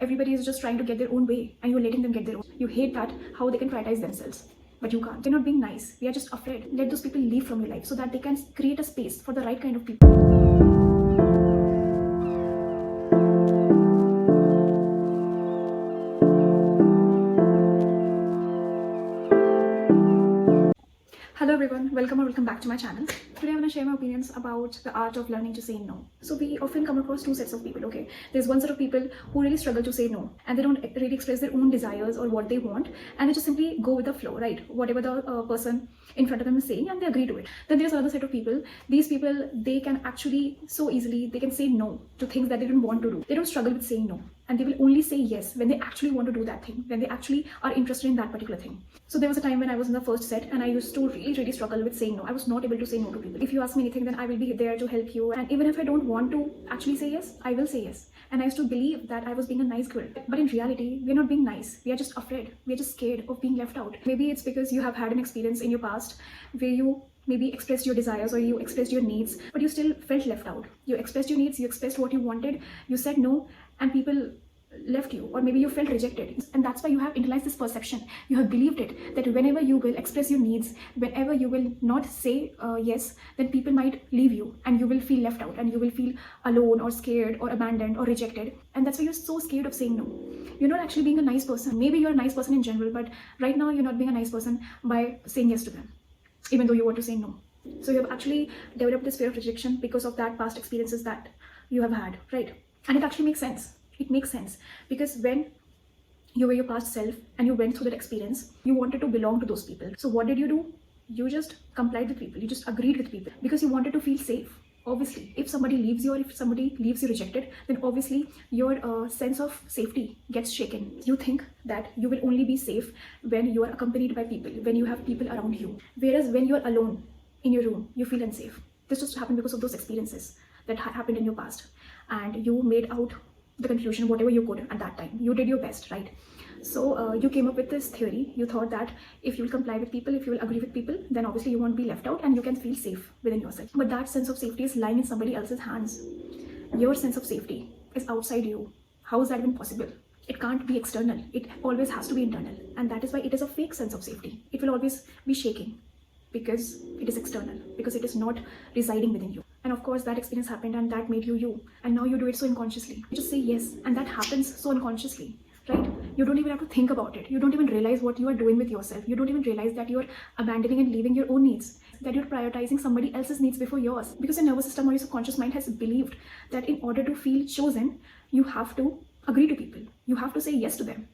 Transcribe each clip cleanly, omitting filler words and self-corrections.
Everybody is just trying to get their own way and you're letting them get their own. You hate that, how they can prioritize themselves. But you can't. They're not being nice. We are just afraid. Let those people leave from your life so that they can create a space for the right kind of people. Hello everyone, welcome or welcome back to my channel. Today I'm going to share my opinions about the art of learning to say no. So we often come across two sets of people, okay? There's one set of people who really struggle to say no and they don't really express their own desires or what they want and they just simply go with the flow, right? Whatever the person in front of them is saying and they agree to it. Then there's another set of people. These people, they can actually so easily, they can say no to things that they don't want to do. They don't struggle with saying no. And they will only say yes when they actually want to do that thing, when they actually are interested in that particular thing. So there was a time when I was in the first set and I used to really struggle with saying no. I was not able to say no to people. If you ask me anything, then I will be there to help you. And even if I don't want to actually say yes, I will say yes. And I used to believe that I was being a nice girl. But in reality, we're not being nice. We are just afraid. We are just scared of being left out. Maybe it's because you have had an experience in your past where you maybe expressed your desires or you expressed your needs, but you still felt left out. You expressed your needs, you expressed what you wanted, you said no, and people left you, or maybe you felt rejected. And that's why you have internalized this perception. You have believed it that whenever you will express your needs, whenever you will not say yes, then people might leave you and you will feel left out and you will feel alone or scared or abandoned or rejected. And that's why you're so scared of saying no. You're not actually being a nice person. Maybe you're a nice person in general, but right now you're not being a nice person by saying yes to them, even though you want to say no. So you have actually developed this fear of rejection because of that past experiences that you have had, right? And it actually makes sense. It makes sense because when you were your past self and you went through that experience, you wanted to belong to those people. So what did you do? You just complied with people. You just agreed with people because you wanted to feel safe. Obviously, if somebody leaves you or if somebody leaves you rejected, then obviously your sense of safety gets shaken. You think that you will only be safe when you are accompanied by people, when you have people around you. Whereas when you are alone in your room, you feel unsafe. This just happened because of those experiences that happened in your past. And you made out the conclusion whatever you could at that time. You did your best, right? So you came up with this theory. You thought that if you will comply with people, if you will agree with people, then obviously you won't be left out and you can feel safe within yourself. But that sense of safety is lying in somebody else's hands. Your sense of safety is outside you. How is that even possible? It can't be external. It always has to be internal. And that is why it is a fake sense of safety. It will always be shaking because it is external, because it is not residing within you. And of course that experience happened and that made you you. And now you do it so unconsciously. You just say yes and that happens so unconsciously, right? You don't even have to think about it. You don't even realize what you are doing with yourself. You don't even realize that you're abandoning and leaving your own needs, that you're prioritizing somebody else's needs before yours. Because your nervous system or your subconscious mind has believed that in order to feel chosen, you have to agree to people. You have to say yes to them.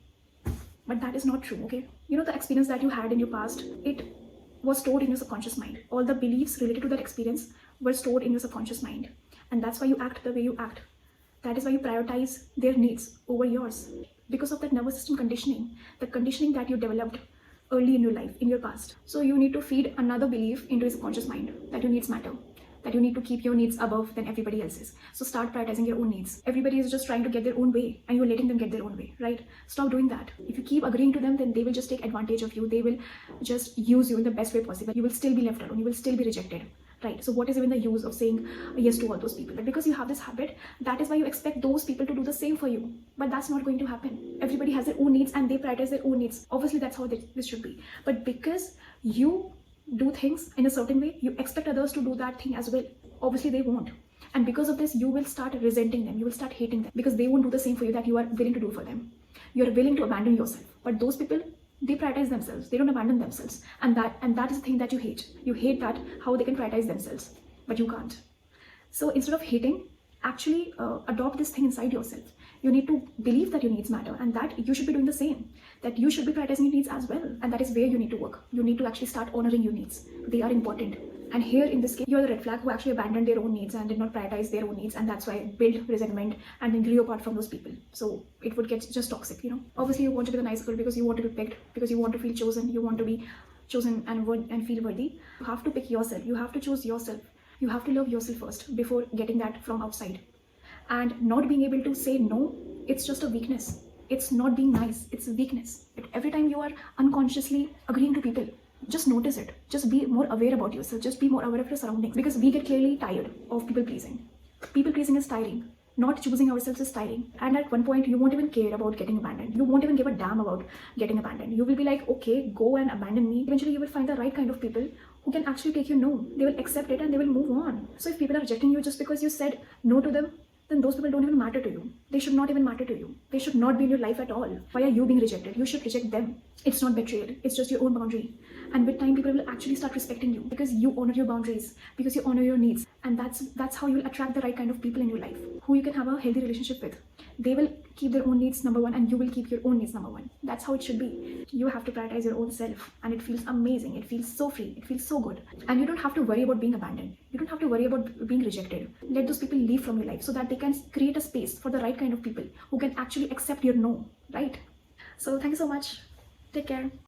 But that is not true, okay? You know, the experience that you had in your past, it was stored in your subconscious mind. All the beliefs related to that experience were stored in your subconscious mind. And that's why you act the way you act. That is why you prioritize their needs over yours. Because of that nervous system conditioning, the conditioning that you developed early in your life, in your past. So you need to feed another belief into your subconscious mind that your needs matter, that you need to keep your needs above than everybody else's. So start prioritizing your own needs. Everybody is just trying to get their own way and you're letting them get their own way, right? Stop doing that. If you keep agreeing to them, then they will just take advantage of you. They will just use you in the best way possible. You will still be left alone. You will still be rejected, right? So what is even the use of saying yes to all those people? But because you have this habit, that is why you expect those people to do the same for you. But that's not going to happen. Everybody has their own needs and they prioritize their own needs. Obviously, that's how this should be. But because you do things in a certain way, you expect others to do that thing as well. Obviously they won't. And because of this, you will start resenting them. You will start hating them because they won't do the same for you that you are willing to do for them. You are willing to abandon yourself. But those people, they prioritize themselves. They don't abandon themselves. And that is the thing that you hate. You hate that how they can prioritize themselves, but you can't. So instead of hating, actually adopt this thing inside yourself. You need to believe that your needs matter and that you should be doing the same, that you should be prioritizing your needs as well. And that is where you need to work. You need to actually start honoring your needs. They are important. And here in this case, you're the red flag who actually abandoned their own needs and did not prioritize their own needs. And that's why it built resentment and then grew apart from those people. So it would get just toxic, you know. Obviously, you want to be the nice girl because you want to be picked, because you want to feel chosen. You want to be chosen and feel worthy. You have to pick yourself. You have to choose yourself. You have to love yourself first before getting that from outside. And not being able to say no, it's just a weakness. It's not being nice. It's a weakness. But every time you are unconsciously agreeing to people, just notice it. Just be more aware about yourself. Just be more aware of your surroundings. Because we get clearly tired of people pleasing. People pleasing is tiring. Not choosing ourselves is tiring. And at one point, you won't even care about getting abandoned. You won't even give a damn about getting abandoned. You will be like, okay, go and abandon me. Eventually, you will find the right kind of people who can actually take your no. They will accept it and they will move on. So if people are rejecting you just because you said no to them, then those people don't even matter to you. They should not even matter to you. They should not be in your life at all. Why are you being rejected? You should reject them. It's not betrayal. It's just your own boundary. And with time, people will actually start respecting you because you honor your boundaries, because you honor your needs. And that's how you'll attract the right kind of people in your life who you can have a healthy relationship with. They will keep their own needs number one and you will keep your own needs number one. That's how it should be. You have to prioritize your own self and it feels amazing. It feels so free. It feels so good. And you don't have to worry about being abandoned. You don't have to worry about being rejected. Let those people leave from your life so that they can create a space for the right kind of people who can actually accept your no, right? So thank you so much. Take care.